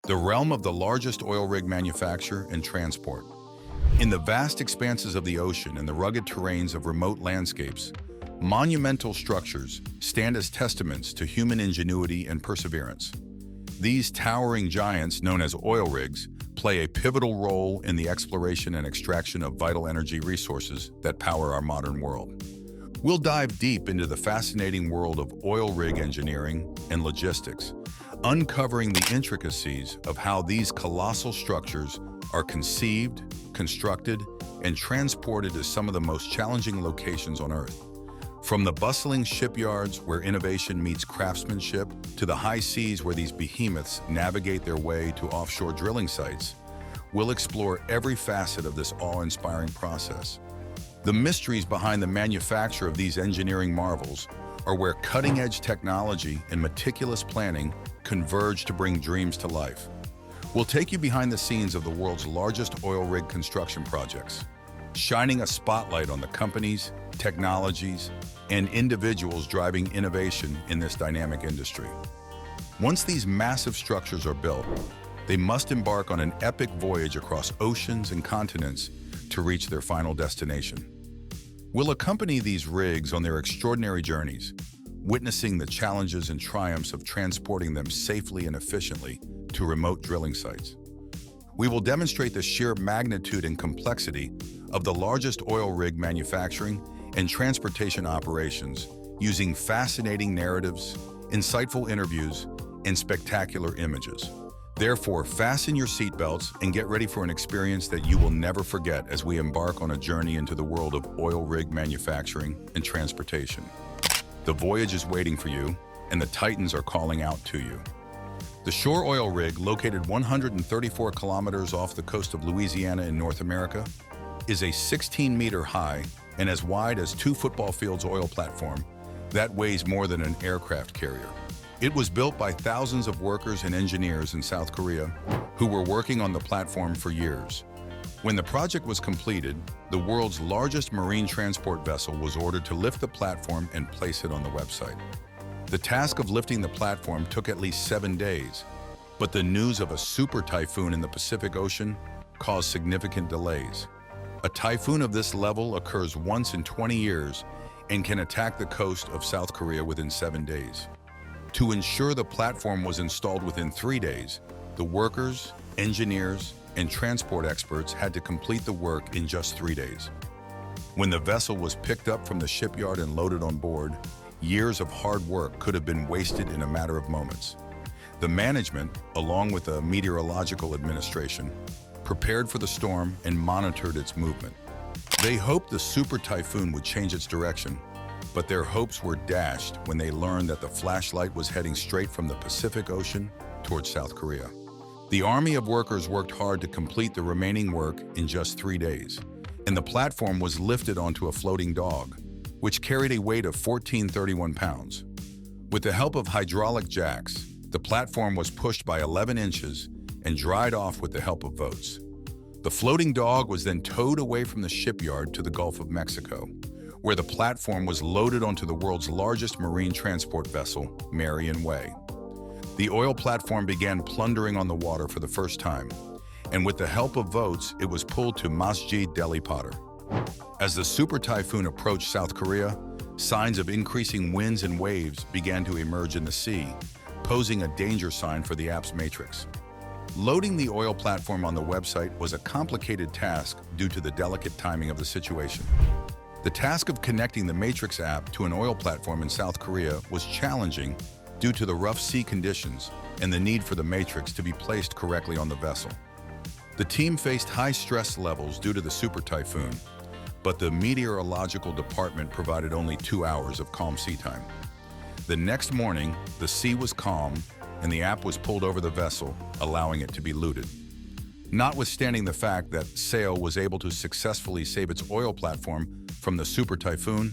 the realm of the largest oil rig manufacture and transport. In the vast expanses of the ocean and the rugged terrains of remote landscapes, monumental structures stand as testaments to human ingenuity and perseverance. These towering giants, known as oil rigs, play a pivotal role in the exploration and extraction of vital energy resources that power our modern world. We'll dive deep into the fascinating world of oil rig engineering and logistics, uncovering the intricacies of how these colossal structures are conceived, constructed, and transported to some of the most challenging locations on Earth. From the bustling shipyards where innovation meets craftsmanship to the high seas where these behemoths navigate their way to offshore drilling sites, we'll explore every facet of this awe-inspiring process. The mysteries behind the manufacture of these engineering marvels are where cutting-edge technology and meticulous planning converge to bring dreams to life. We'll take you behind the scenes of the world's largest oil rig construction projects, shining a spotlight on the companies, technologies, and individuals driving innovation in this dynamic industry. Once these massive structures are built, they must embark on an epic voyage across oceans and continents to reach their final destination. We'll accompany these rigs on their extraordinary journeys, witnessing the challenges and triumphs of transporting them safely and efficiently to remote drilling sites. We will demonstrate the sheer magnitude and complexity of the largest oil rig manufacturing and transportation operations using fascinating narratives, insightful interviews, and spectacular images. Therefore, fasten your seatbelts and get ready for an experience that you will never forget as we embark on a journey into the world of oil rig manufacturing and transportation. The voyage is waiting for you, and the Titans are calling out to you. The Shore Oil Rig, located 134 kilometers off the coast of Louisiana in North America, is a 16-meter high and as wide as 2 football fields oil platform that weighs more than an aircraft carrier. It was built by thousands of workers and engineers in South Korea who were working on the platform for years. When the project was completed, the world's largest marine transport vessel was ordered to lift the platform and place it on the website. The task of lifting the platform took at least 7 days, but the news of a super typhoon in the Pacific Ocean caused significant delays. A typhoon of this level occurs once in 20 years and can attack the coast of South Korea within 7 days. To ensure the platform was installed within 3 days, the workers, engineers, and transport experts had to complete the work in just 3 days. When the vessel was picked up from the shipyard and loaded on board, years of hard work could have been wasted in a matter of moments. The management, along with the meteorological administration, prepared for the storm and monitored its movement. They hoped the super typhoon would change its direction, but their hopes were dashed when they learned that the flashlight was heading straight from the Pacific Ocean towards South Korea. The army of workers worked hard to complete the remaining work in just 3 days, and the platform was lifted onto a floating dog, which carried a weight of 1,431 pounds. With the help of hydraulic jacks, the platform was pushed by 11 inches and dried off with the help of boats. The floating dog was then towed away from the shipyard to the Gulf of Mexico, where the platform was loaded onto the world's largest marine transport vessel, Marion Way. The oil platform began plundering on the water for the first time, and with the help of boats, it was pulled to Masjid Deli Potter. As the super typhoon approached South Korea, signs of increasing winds and waves began to emerge in the sea, posing a danger sign for the app's matrix. Loading the oil platform on the website was a complicated task due to the delicate timing of the situation. The task of connecting the Matrix app to an oil platform in South Korea was challenging due to the rough sea conditions and the need for the Matrix to be placed correctly on the vessel. The team faced high stress levels due to the super typhoon, but the meteorological department provided only 2 hours of calm sea time. The next morning, the sea was calm and the app was pulled over the vessel, allowing it to be looted. Notwithstanding the fact that Sail was able to successfully save its oil platform from the super typhoon,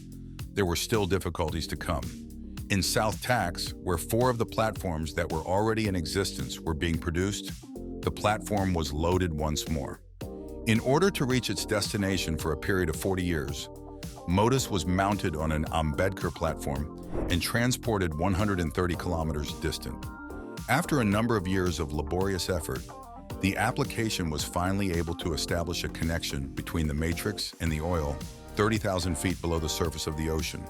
there were still difficulties to come. In South Tax, where 4 of the platforms that were already in existence were being produced, the platform was loaded once more. In order to reach its destination for a period of 40 years, Modus was mounted on an Ambedkar platform and transported 130 kilometers distant. After a number of years of laborious effort, the application was finally able to establish a connection between the matrix and the oil 30,000 feet below the surface of the ocean,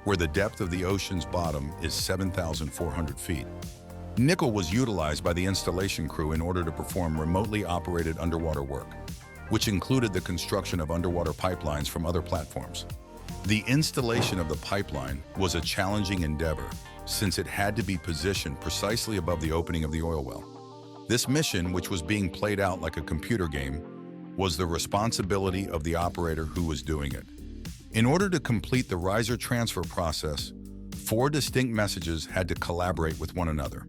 where the depth of the ocean's bottom is 7,400 feet. Nickel was utilized by the installation crew in order to perform remotely operated underwater work, which included the construction of underwater pipelines from other platforms. The installation of the pipeline was a challenging endeavor since it had to be positioned precisely above the opening of the oil well. This mission, which was being played out like a computer game, was the responsibility of the operator who was doing it. In order to complete the riser transfer process, 4 distinct messages had to collaborate with one another.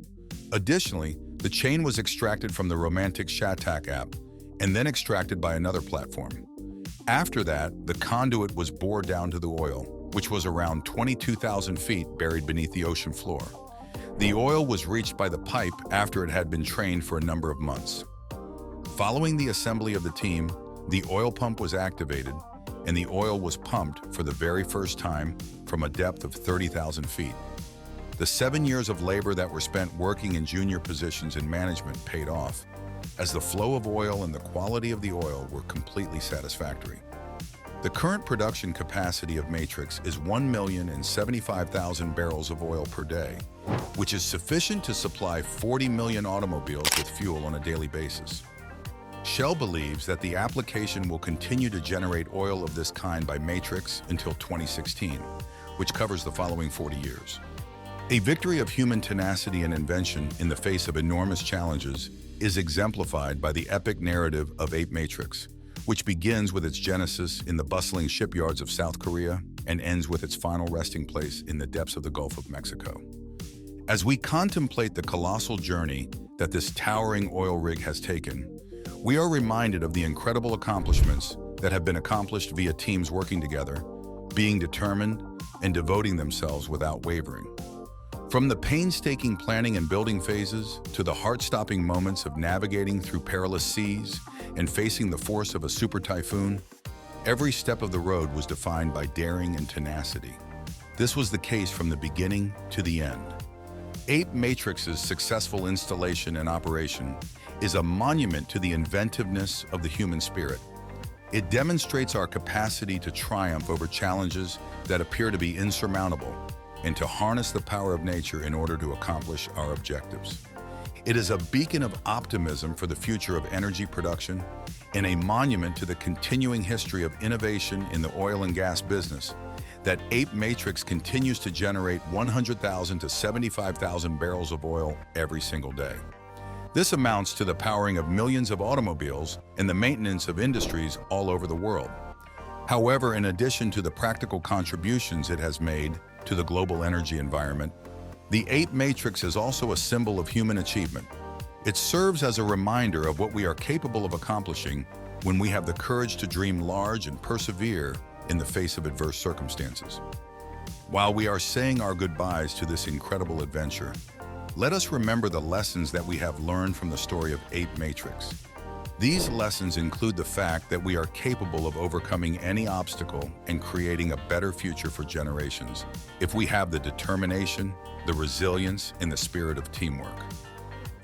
Additionally, the chain was extracted from the Romantic Shatak app and then extracted by another platform. After that, the conduit was bored down to the oil, which was around 22,000 feet buried beneath the ocean floor. The oil was reached by the pipe after it had been trained for a number of months. Following the assembly of the team, the oil pump was activated, and the oil was pumped for the very first time from a depth of 30,000 feet. The 7 years of labor that were spent working in junior positions in management paid off, as the flow of oil and the quality of the oil were completely satisfactory. The current production capacity of Matrix is 1,075,000 barrels of oil per day, which is sufficient to supply 40 million automobiles with fuel on a daily basis. Shell believes that the application will continue to generate oil of this kind by Matrix until 2016, which covers the following 40 years. A victory of human tenacity and invention in the face of enormous challenges is exemplified by the epic narrative of Ape Matrix, which begins with its genesis in the bustling shipyards of South Korea and ends with its final resting place in the depths of the Gulf of Mexico. As we contemplate the colossal journey that this towering oil rig has taken, we are reminded of the incredible accomplishments that have been accomplished via teams working together, being determined, and devoting themselves without wavering. From the painstaking planning and building phases to the heart-stopping moments of navigating through perilous seas and facing the force of a super typhoon, every step of the road was defined by daring and tenacity. This was the case from the beginning to the end. Ape Matrix's successful installation and operation is a monument to the inventiveness of the human spirit. It demonstrates our capacity to triumph over challenges that appear to be insurmountable and to harness the power of nature in order to accomplish our objectives. It is a beacon of optimism for the future of energy production and a monument to the continuing history of innovation in the oil and gas business that Ape Matrix continues to generate 100,000 to 75,000 barrels of oil every single day. This amounts to the powering of millions of automobiles and the maintenance of industries all over the world. However, in addition to the practical contributions it has made to the global energy environment, the Ape Matrix is also a symbol of human achievement. It serves as a reminder of what we are capable of accomplishing when we have the courage to dream large and persevere in the face of adverse circumstances. While we are saying our goodbyes to this incredible adventure, let us remember the lessons that we have learned from the story of Ape Matrix. These lessons include the fact that we are capable of overcoming any obstacle and creating a better future for generations if we have the determination, the resilience, and the spirit of teamwork.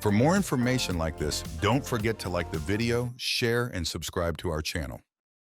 For more information like this, don't forget to like the video, share, and subscribe to our channel.